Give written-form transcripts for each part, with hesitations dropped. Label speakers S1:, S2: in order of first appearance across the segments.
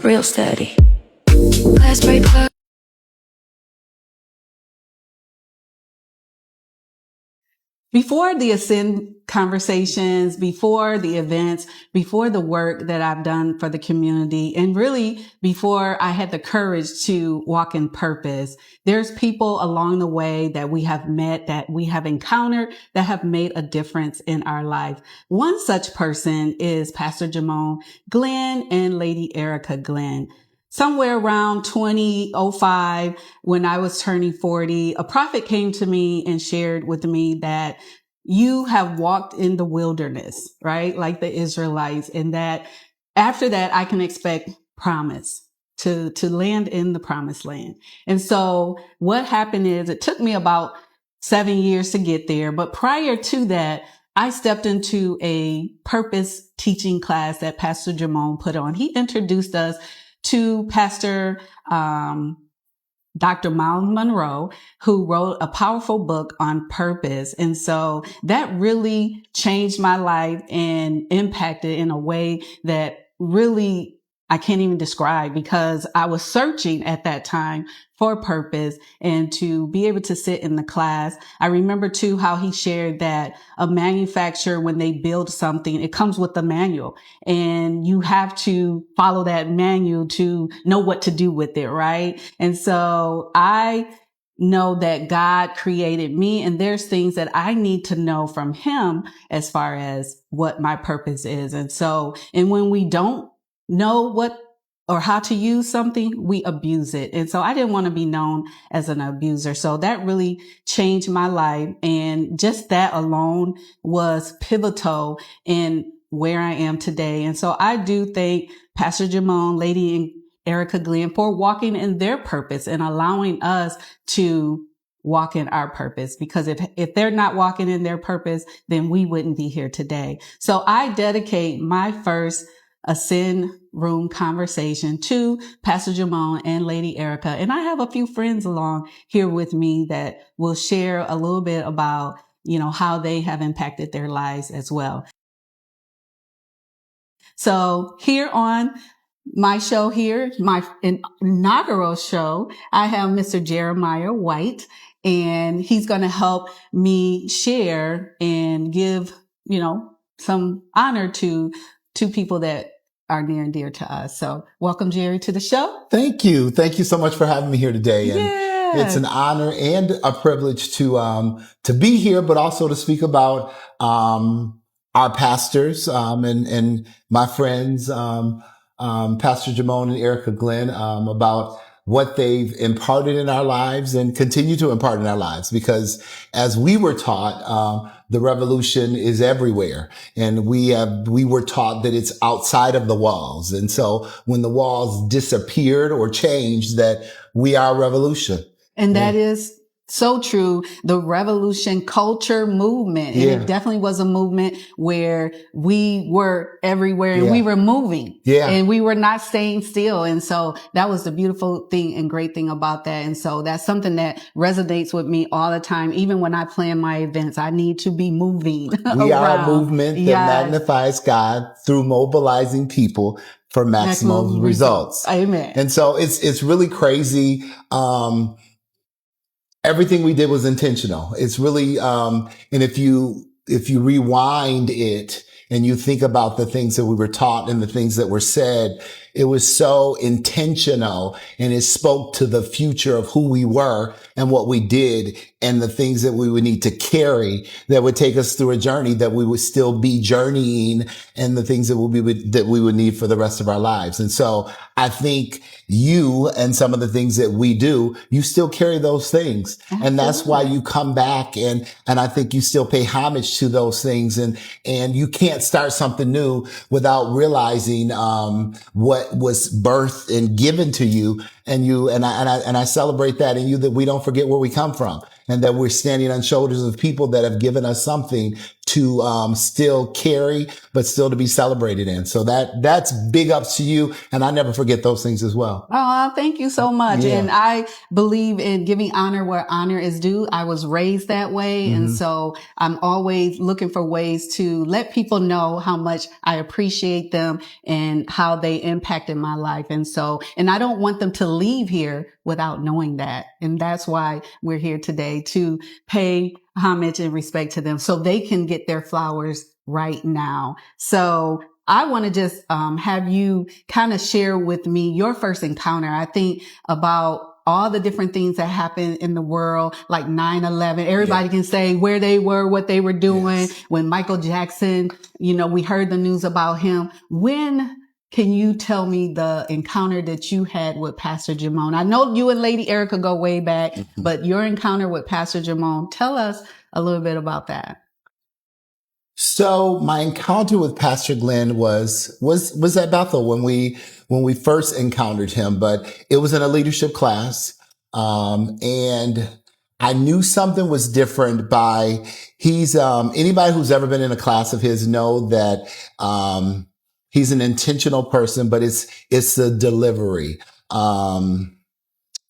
S1: real steady. Glass break plug.
S2: Before the Ascend conversations, before the events, before the work that I've done for the community, and really before I had the courage to walk in purpose, there's people along the way that we have met, that we have encountered, that have made a difference in our life. One such person is Pastor Jamone Glenn and Lady Erica Glenn. Somewhere around 2005, when I was turning 40, a prophet came to me and shared with me that you have walked in the wilderness, right? Like the Israelites, and that after that, I can expect promise to land in the promised land. And so what happened is it took me about 7 years to get there. But prior to that, I stepped into a purpose teaching class that Pastor Jamone put on. He introduced us to Pastor Dr. Miles Monroe, who wrote a powerful book on purpose. And so that really changed my life and impacted in a way that really I can't even describe, because I was searching at that time for purpose and to be able to sit in the class. I remember too how he shared that a manufacturer, when they build something, it comes with a manual and you have to follow that manual to know what to do with it, right? And so I know that God created me, and there's things that I need to know from him as far as what my purpose is. And so, and when we don't know what or how to use something, we abuse it. And so I didn't want to be known as an abuser. So that really changed my life. And just that alone was pivotal in where I am today. And so I do thank Pastor Jamone, Lady and Erica Glenn for walking in their purpose and allowing us to walk in our purpose, because if they're not walking in their purpose, then we wouldn't be here today. So I dedicate my first Ascend Room conversation to Pastor Jamone and Lady Erica. And I have a few friends along here with me that will share a little bit about, how they have impacted their lives as well. So here on my show here, my inaugural show, I have Mr. Jeremiah White, and he's going to help me share and give, some honor to two people that are near and dear to us. So welcome, Jerry, to the show.
S3: Thank you. Thank you so much for having me here today. And
S2: yes.
S3: It's an honor and a privilege to be here, but also to speak about, our pastors, and my friends, Pastor Jamone and Erica Glenn, about what they've imparted in our lives and continue to impart in our lives. Because as we were taught, the revolution is everywhere. And we were taught that it's outside of the walls. And so when the walls disappeared or changed, that we are revolution.
S2: And that is so true. The revolution culture movement. And it definitely was a movement where we were everywhere and we were moving and we were not staying still. And so that was the beautiful thing and great thing about that. And so that's something that resonates with me all the time. Even when I plan my events, I need to be moving.
S3: We are a movement that magnifies God through mobilizing people for maximum results.
S2: Amen.
S3: And so it's really crazy. Everything we did was intentional. It's really, and if you rewind it and you think about the things that we were taught and the things that were said, it was so intentional, and it spoke to the future of who we were and what we did and the things that we would need to carry that would take us through a journey that we would still be journeying, and the things that we would need for the rest of our lives. And so I think you and some of the things that we do, you still carry those things. Absolutely. And that's why you come back, and I think you still pay homage to those things, and you can't start something new without realizing, what was birthed and given to you, and I celebrate that in you, that we don't forget where we come from, and that we're standing on shoulders of people that have given us something still carry, but still to be celebrated in. So that's big ups to you. And I never forget those things as well.
S2: Oh, thank you so much.
S3: Yeah.
S2: And I believe in giving honor where honor is due. I was raised that way. And so I'm always looking for ways to let people know how much I appreciate them and how they impacted my life. And I don't want them to leave here without knowing that. And that's why we're here today, to pay homage and respect to them so they can get their flowers right now. So I want to just have you kind of share with me your first encounter. I think about all the different things that happen in the world, like 9/11. Everybody can say where they were, what they were doing.
S3: Yes.
S2: When Michael Jackson, we heard the news about him. When can you tell me the encounter that you had with Pastor Jamone? I know you and Lady Erica go way back, but your encounter with Pastor Jamone, tell us a little bit about that.
S3: So my encounter with Pastor Glenn was at Bethel when we first encountered him, but it was in a leadership class. And I knew something was different he's, anybody who's ever been in a class of his know that, he's an intentional person, but it's the delivery.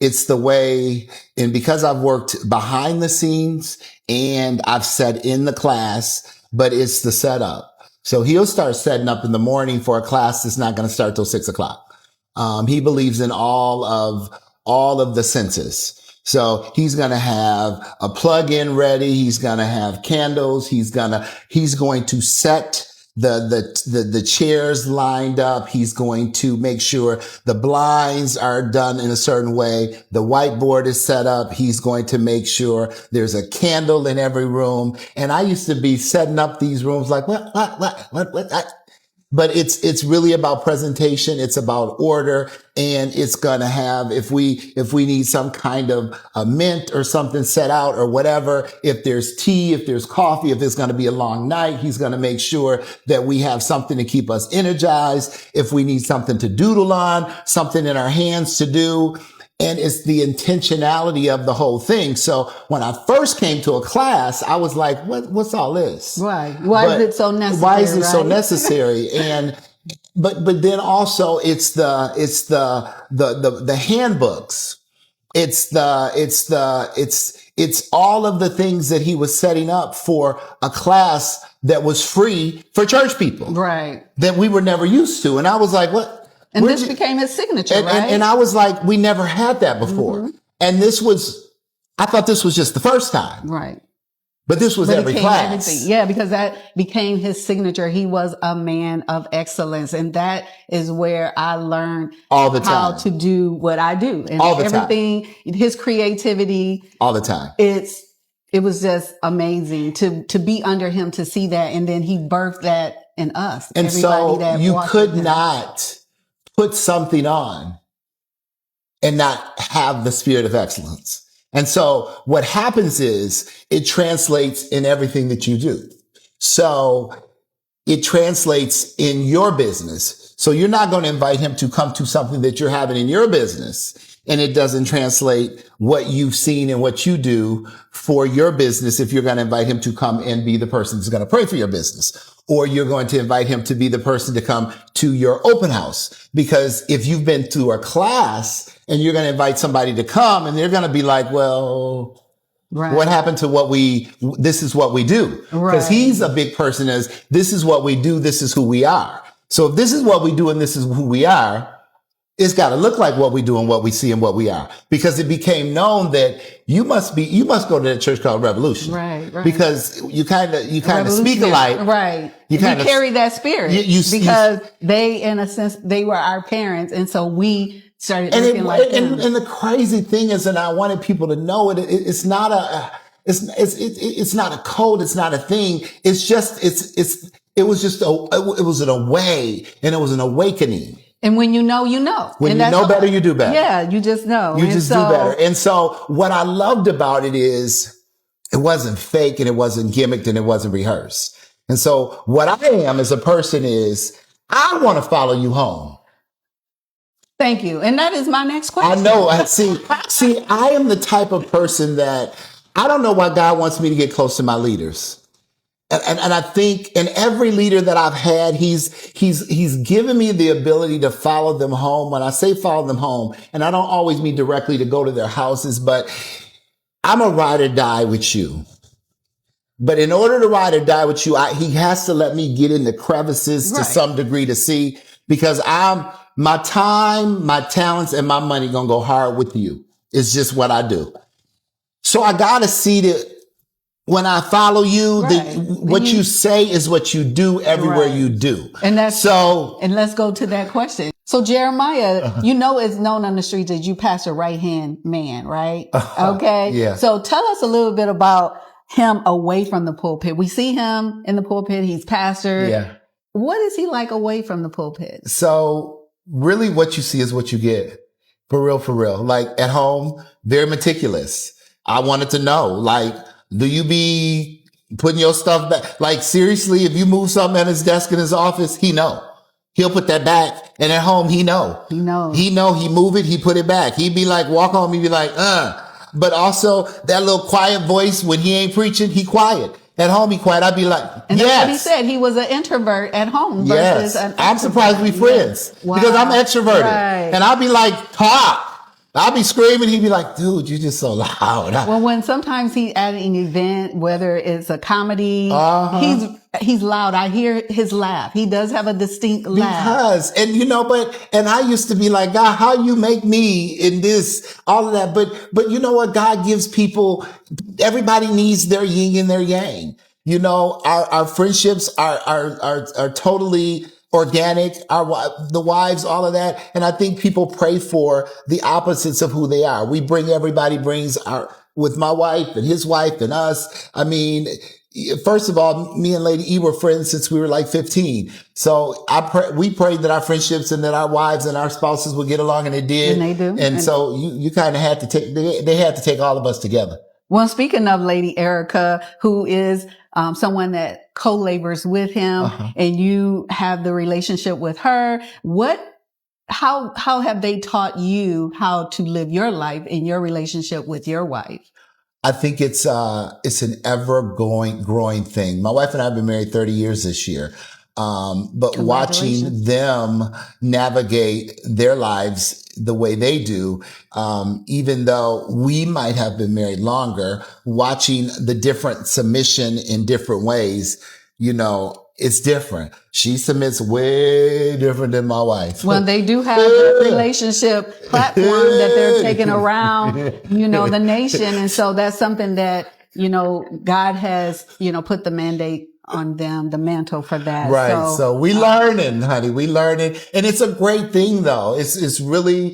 S3: It's the way, and because I've worked behind the scenes and I've sat in the class, but it's the setup. So he'll start setting up in the morning for a class that's not going to start till 6:00. He believes in all of the senses. So he's going to have a plug-in ready. He's going to have candles. He's going to set the chairs lined up. He's going to make sure the blinds are done in a certain way. The whiteboard is set up. He's going to make sure there's a candle in every room. And I used to be setting up these rooms like, what? But it's really about presentation. It's about order, and it's going to have, if we need some kind of a mint or something set out or whatever, if there's tea, if there's coffee, if it's going to be a long night, he's going to make sure that we have something to keep us energized. If we need something to doodle on, something in our hands to do. And it's the intentionality of the whole thing. So when I first came to a class, I was like, what's all this?
S2: Right. Why is it so necessary?
S3: Why is it so necessary? But then also it's the handbooks. It's all of the things that he was setting up for a class that was free for church people.
S2: Right.
S3: That we were never used to. And I was like, what?
S2: And this became his signature, right?
S3: And I was like, we never had that before. And I thought this was just the first time.
S2: Right.
S3: But this was every class.
S2: Everything. Yeah, because that became his signature. He was a man of excellence. And that is where I learned
S3: all the time
S2: how to do what I do. And
S3: all the
S2: everything,
S3: time.
S2: His creativity.
S3: All the time.
S2: It was just amazing to be under him, to see that. And then he birthed that in us.
S3: And so you could not put something on and not have the spirit of excellence. And so what happens is it translates in everything that you do. So it translates in your business. So you're not going to invite him to come to something that you're having in your business, and it doesn't translate what you've seen and what you do for your business if you're going to invite him to come and be the person who's going to pray for your business. Or you're going to invite him to be the person to come to your open house. Because if you've been through a class and you're going to invite somebody to come and they're going to be like, well, right. What happened to this is what we do. Because he's a big person as this is what we do. This is who we are. So if this is what we do and this is who we are, it's got to look like what we do and what we see and what we are, because it became known that you must go to that church called Revolution. Right. Because you kind of speak alike.
S2: Right. You carry that spirit because they, in a sense, they were our parents. And so we started looking like them.
S3: And the crazy thing is, and I wanted people to know it's not it's not a code. It's not a thing. It's just, it was an awakening.
S2: And when you know, you know.
S3: When you know better, you do better.
S2: Yeah, you just know.
S3: You just do better. And so what I loved about it is it wasn't fake and it wasn't gimmicked and it wasn't rehearsed. And so what I am as a person is I want to follow you home.
S2: Thank you. And that is my next question.
S3: I know. See, I am the type of person that I don't know why God wants me to get close to my leaders. and I think in every leader that I've had, he's given me the ability to follow them home. When I say follow them home, and I don't always mean directly to go to their houses, but I'm a ride or die with you. But in order to ride or die with you, he has to let me get in the crevices to some degree to see, because my time, my talents, and my money gonna go hard with you. It's just what I do. So I gotta see that when I follow you, what you say is what you do everywhere you do.
S2: And let's go to that question. So Jeremiah, you know, it's known on the streets that you pastor right-hand man, right? Okay.
S3: Yeah.
S2: So tell us a little bit about him away from the pulpit. We see him in the pulpit. He's pastor.
S3: Yeah.
S2: What is he like away from the pulpit?
S3: So really what you see is what you get. For real, for real. Like at home, very meticulous. I wanted to know, like, do you be putting your stuff back? Like seriously, if you move something at his desk in his office, he know. He'll put that back. And at home, he know. He knows. He know, he move it, he put it back. He'd be like, walk home, he'd be like, But also that little quiet voice when he ain't preaching, he quiet. At home, he quiet. I'd be like,
S2: and that's what he said. He was an introvert at home versus an extrovert.
S3: I'm surprised we friends because I'm extroverted. Right. And I'll be like, talk. I'll be screaming. He'd be like, dude, you're just so loud.
S2: Well, when sometimes he's at an event, whether it's a comedy, he's loud. I hear his laugh. He does have a distinct laugh. And I used to be like, God, how you make me in this, all of that. But you know what? God gives people, everybody needs their yin and their yang. You know, our friendships are totally organic, the wives, all of that. And I think people pray for the opposites of who they are. Everybody brings with my wife and his wife and us. I mean, first of all, me and Lady E were friends since we were like 15. So we prayed that our friendships and that our wives and our spouses would get along, and they did. And they do.
S3: And so you kind of had to they had to take all of us together.
S2: Well, speaking of Lady Erica, who is someone that co-labors with him, and you have the relationship with her, how have they taught you how to live your life in your relationship with your wife?
S3: I think it's an ever growing thing. My wife and I have been married 30 years this year. But watching them navigate their lives the way they do, even though we might have been married longer, watching the different submission in different ways, you know, it's different. She submits way different than my wife.
S2: Well, they do have a relationship platform that they're taking around, you know, the nation. And so that's something that, you know, God has, you know, put the mandate on them, the mantle for that.
S3: Right. So we learning, honey. We learning. And it's a great thing though. It's really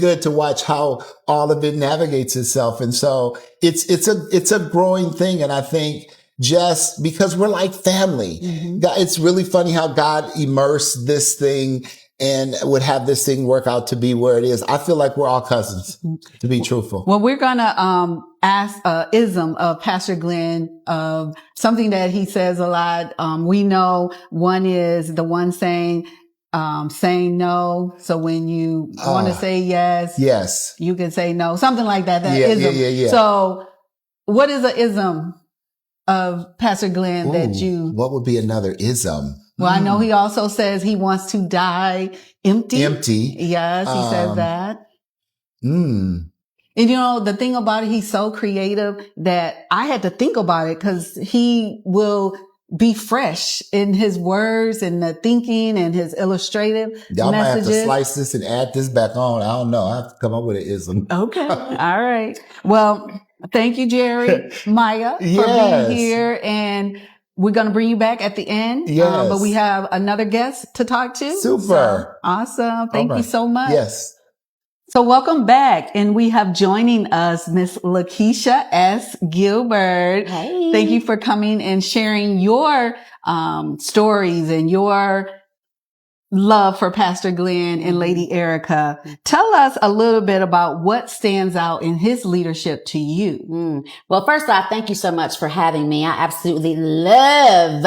S3: good to watch how all of it navigates itself. And so it's a growing thing. And I think just because we're like family, it's really funny how God immersed this thing and would have this thing work out to be where it is. I feel like we're all cousins, to be truthful.
S2: Well, we're going to ask ism of Pastor Glenn, of something that he says a lot. We know one is the one saying no. So when you want to say yes, you can say no, something like that. Ism.
S3: Yeah.
S2: So what is an ism of Pastor Glenn that you...
S3: What would be another ism?
S2: Well, I know he also says he wants to die empty.
S3: Empty.
S2: Yes, he says that.
S3: And
S2: you know, the thing about it, he's so creative that I had to think about it because he will be fresh in his words and the thinking and his illustrative
S3: Y'all
S2: messages.
S3: might have to slice this and add this back on. I don't know. I have to come up with an ism.
S2: Okay. All right. Well, thank you, Jerry, Maya, for being here. And we're going to bring you back at the end.
S3: Yes.
S2: But we have another guest to talk to.
S3: Super.
S2: So, awesome. Thank you so much.
S3: Yes.
S2: So welcome back. And we have joining us Miss Lakeisha S. Gilbert.
S4: Hey.
S2: Thank you for coming and sharing your stories and your love for Pastor Glenn and Lady Erica. Tell us a little bit about what stands out in his leadership to you.
S4: Well, first off, thank you so much for having me. I absolutely love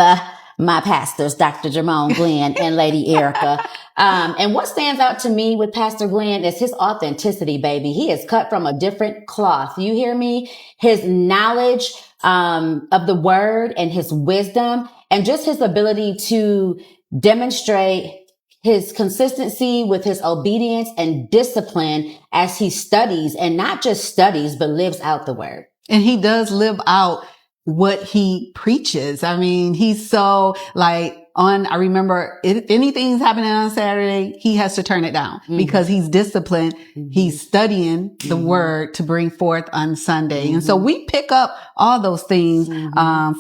S4: my pastors, Dr. Jermone Glenn and Lady Erica. And what stands out to me with Pastor Glenn is his authenticity, baby. He is cut from a different cloth. You hear me? His knowledge of the word and his wisdom and just his ability to demonstrate his consistency with his obedience and discipline as he studies, and not just studies, but lives out the word.
S2: And he does live out what he preaches. I mean, he's so like I remember if anything's happening on Saturday, he has to turn it down because he's disciplined. He's studying the word to bring forth on Sunday. And so we pick up all those things,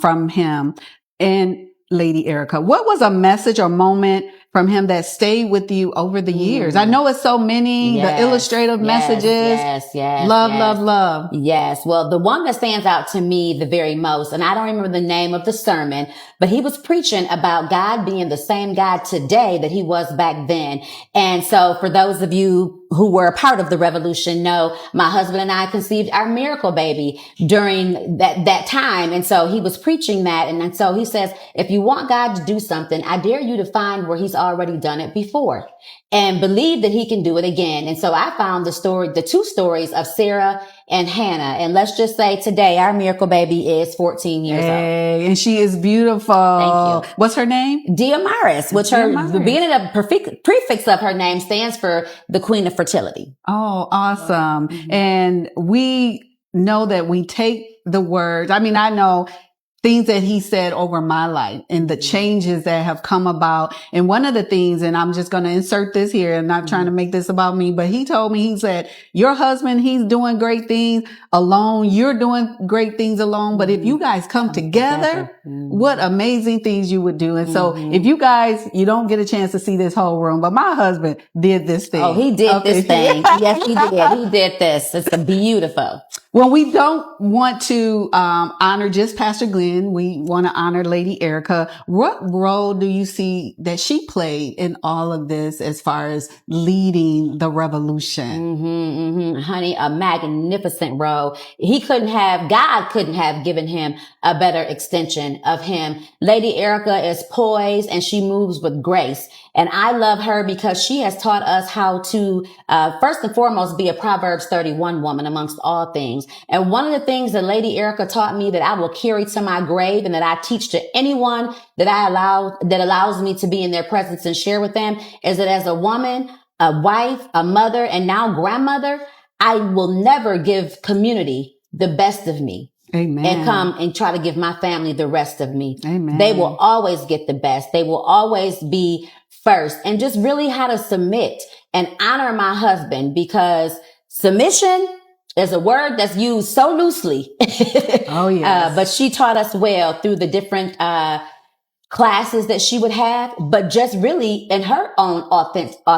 S2: from him. And Lady Erica, what was a message or moment from him that stayed with you over the years? I know it's so many, the illustrative messages.
S4: Yes.
S2: Love.
S4: Yes. Well, the one that stands out to me the very most, and I don't remember the name of the sermon, but he was preaching about God being the same God today that he was back then. And so for those of you who were a part of the revolution know my husband and I conceived our miracle baby during that time. And so he was preaching that. And so he says, if you want God to do something, I dare you to find where he's already done it before and believe that he can do it again. And so I found the two stories of Sarah and Hannah. And let's just say today our miracle baby is 14 years old.
S2: And she is beautiful.
S4: Thank you.
S2: What's her name?
S4: Diamaris, which the beginning of prefix of her name stands for the Queen of Fertility.
S2: Oh, awesome. And we know that we take the words. I mean, I know things that he said over my life and the changes that have come about. And one of the things, and I'm just going to insert this here, and not trying to make this about me, but he told me, he said, your husband, he's doing great things alone. You're doing great things alone. But if you guys come together, what amazing things you would do. And so if you guys, you don't get a chance to see this whole room, but my husband did this thing.
S4: Oh, he did this thing. Yes, he did. He did this. It's beautiful.
S2: Well, we don't want to honor just Pastor Glenn. We want to honor Lady Erica. What role do you see that she played in all of this as far as leading the revolution?
S4: Honey, a magnificent role. God couldn't have given him a better extension of him. Lady Erica is poised and she moves with grace. And I love her because she has taught us how to, first and foremost, be a Proverbs 31 woman amongst all things. And one of the things that Lady Erica taught me that I will carry to my grave and that I teach to anyone that allows me to be in their presence and share with them is that as a woman, a wife, a mother, and now grandmother, I will never give community the best of me.
S2: Amen.
S4: And come and try to give my family the rest of me.
S2: Amen.
S4: They will always get the best. They will always be first. And just really how to submit and honor my husband, because submission is a word that's used so loosely.
S2: Oh, yes.
S4: But she taught us well through the different classes that she would have, but just really in her own authentic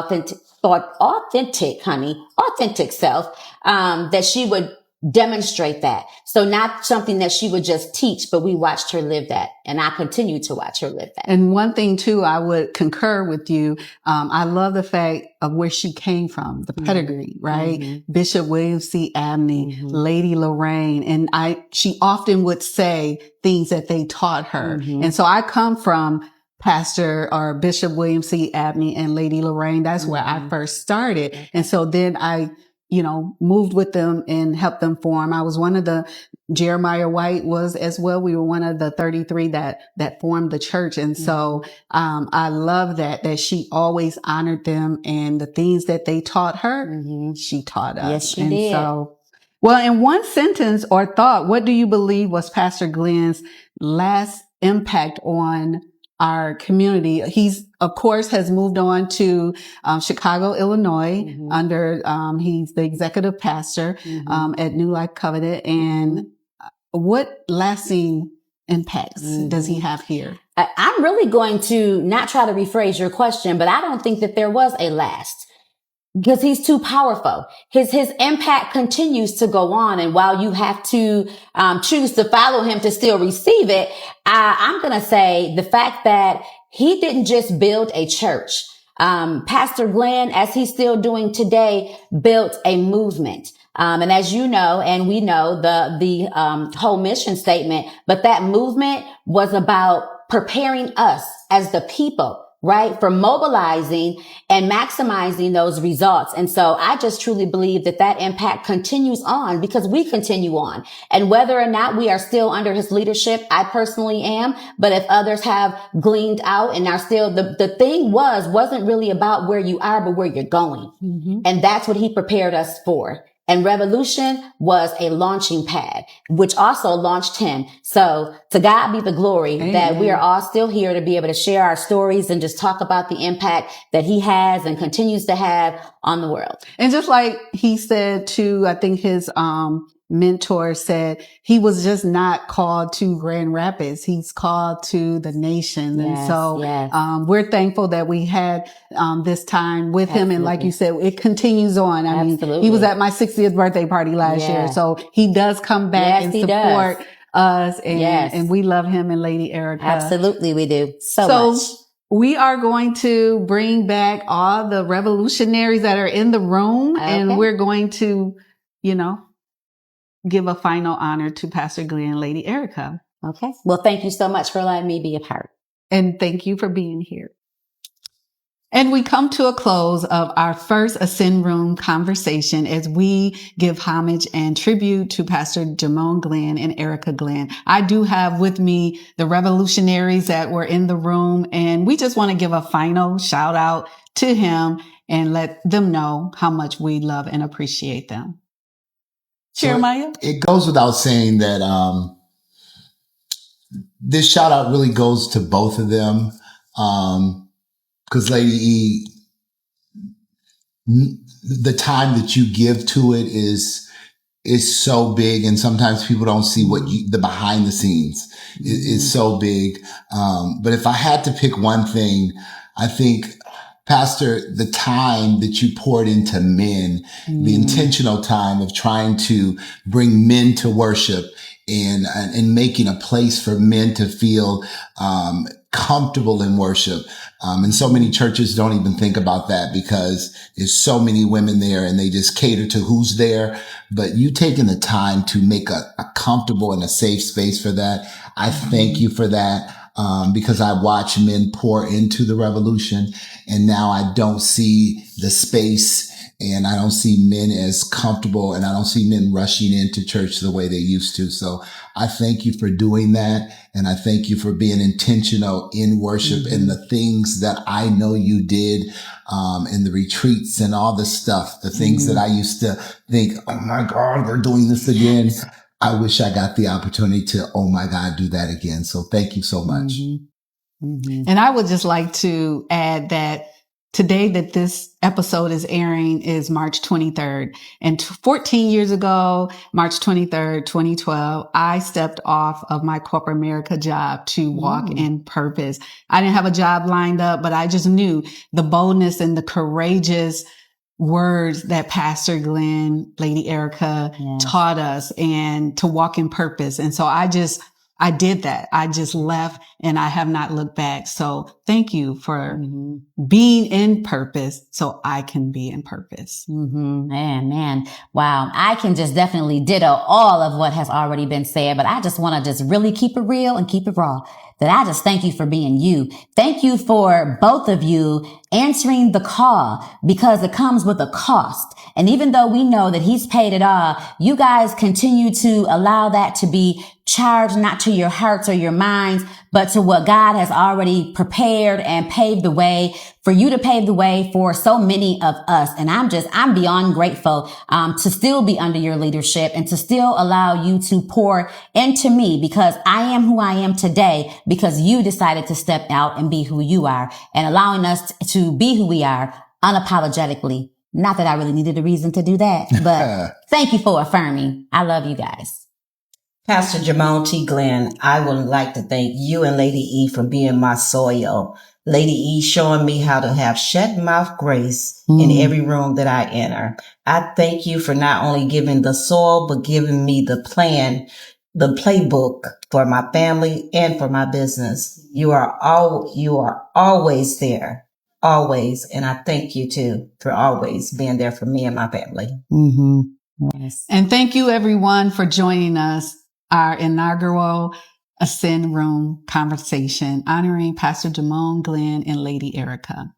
S4: self, that she would demonstrate that. So not something that she would just teach, but we watched her live that. And I continue to watch her live that.
S2: And one thing too, I would concur with you. I love the fact of where she came from, the pedigree, right? Bishop William C. Abney, Lady Lorraine. And she often would say things that they taught her. And so I come from Pastor or Bishop William C. Abney and Lady Lorraine. That's where I first started. And so then I moved with them and helped them form. I was one of the, Jeremiah White was as well. We were one of the 33 that formed the church. And so, I love that she always honored them and the things that they taught her, she taught us.
S4: Yes, she did.
S2: So, well, in one sentence or thought, what do you believe was Pastor Glenn's last impact on our community? He's, of course, has moved on to Chicago, Illinois, under he's the executive pastor at New Life Covenant. And what lasting impacts does he have here?
S4: I'm really going to not try to rephrase your question, but I don't think that there was a last. Because he's too powerful. His impact continues to go on. And while you have to choose to follow him to still receive it, I'm going to say the fact that he didn't just build a church. Pastor Glenn, as he's still doing today, built a movement. And as you know, and we know the whole mission statement, but that movement was about preparing us as the people right? For mobilizing and maximizing those results. And so I just truly believe that that impact continues on because we continue on. And whether or not we are still under his leadership, I personally am. But if others have gleaned out and are still, the thing wasn't really about where you are, but where you're going.
S2: Mm-hmm.
S4: And that's what he prepared us for. And Revolution was a launching pad, which also launched him. So to God be the glory
S2: Amen.
S4: that we are all still here to be able to share our stories and just talk about the impact that he has and continues to have on the world.
S2: And just like he said too, I think his mentor said he was just not called to Grand Rapids. He's called to the nation.
S4: Yes,
S2: and so
S4: yes.
S2: we're thankful that we had this time with him. And like
S4: Absolutely.
S2: you said, it continues on. I mean,
S4: Absolutely.
S2: he was at my 60th birthday party last
S4: Yeah.
S2: year. So he does come back
S4: Yes,
S2: and
S4: he
S2: support
S4: does.
S2: us. And,
S4: Yes.
S2: and we love him and Lady Erica.
S4: Absolutely, we do. So much.
S2: We are going to bring back all the revolutionaries that are in the room, and
S4: Okay.
S2: we're going to, give a final honor to Pastor Glenn and Lady Erica.
S4: Okay. Well, thank you so much for letting me be a part.
S2: And thank you for being here. And we come to a close of our first Ascend Room conversation as we give homage and tribute to Pastor Jamone Glenn and Erica Glenn. I do have with me the revolutionaries that were in the room, and we just want to give a final shout out to him and let them know how much we love and appreciate them. Jeremiah?
S3: It goes without saying that this shout out really goes to both of them. Because Lady E, the time that you give to it is so big, and sometimes people don't see the behind the scenes is so big. But if I had to pick one thing, I think, Pastor, the time that you poured into men, the intentional time of trying to bring men to worship and making a place for men to feel comfortable in worship. And so many churches don't even think about that because there's so many women there and they just cater to who's there. But you taking the time to make a comfortable and a safe space for that, I thank you for that. Because I watch men pour into the revolution, and now I don't see the space, and I don't see men as comfortable, and I don't see men rushing into church the way they used to. So I thank you for doing that. And I thank you for being intentional in worship and the things that I know you did, and the retreats and all the stuff, the things that I used to think, oh my God, we're doing this again. I wish I got the opportunity to, oh my God, do that again. So thank you so much.
S2: And I would just like to add that today that this episode is airing is March 23rd. And 14 years ago, March 23rd, 2012, I stepped off of my corporate America job to walk in purpose. I didn't have a job lined up, but I just knew the boldness and the courageous words that Pastor Glenn, Lady Erica taught us, and to walk in purpose. And so I did that. I just left and I have not looked back. So thank you for being in purpose so I can be in purpose.
S4: Man. Wow. I can just definitely ditto all of what has already been said, but I just want to just really keep it real and keep it raw. That I just thank you for being you. Thank you for both of you answering the call, because it comes with a cost. And even though we know that he's paid it all, you guys continue to allow that to be charged not to your hearts or your minds, but to what God has already prepared and paved the way for you to pave the way for so many of us. And I'm beyond grateful, to still be under your leadership and to still allow you to pour into me, because I am who I am today because you decided to step out and be who you are, and allowing us to be who we are unapologetically. Not that I really needed a reason to do that, but thank you for affirming. I love you guys.
S5: Pastor Jamone T. Glenn, I would like to thank you and Lady E for being my soil. Lady E showing me how to have shut mouth grace in every room that I enter. I thank you for not only giving the soil, but giving me the plan, the playbook for my family and for my business. You are always there, always. And I thank you too for always being there for me and my family.
S4: Yes.
S2: And thank you everyone for joining us, our inaugural Ascend Room conversation honoring Pastor Jamone Glenn and Lady Erica.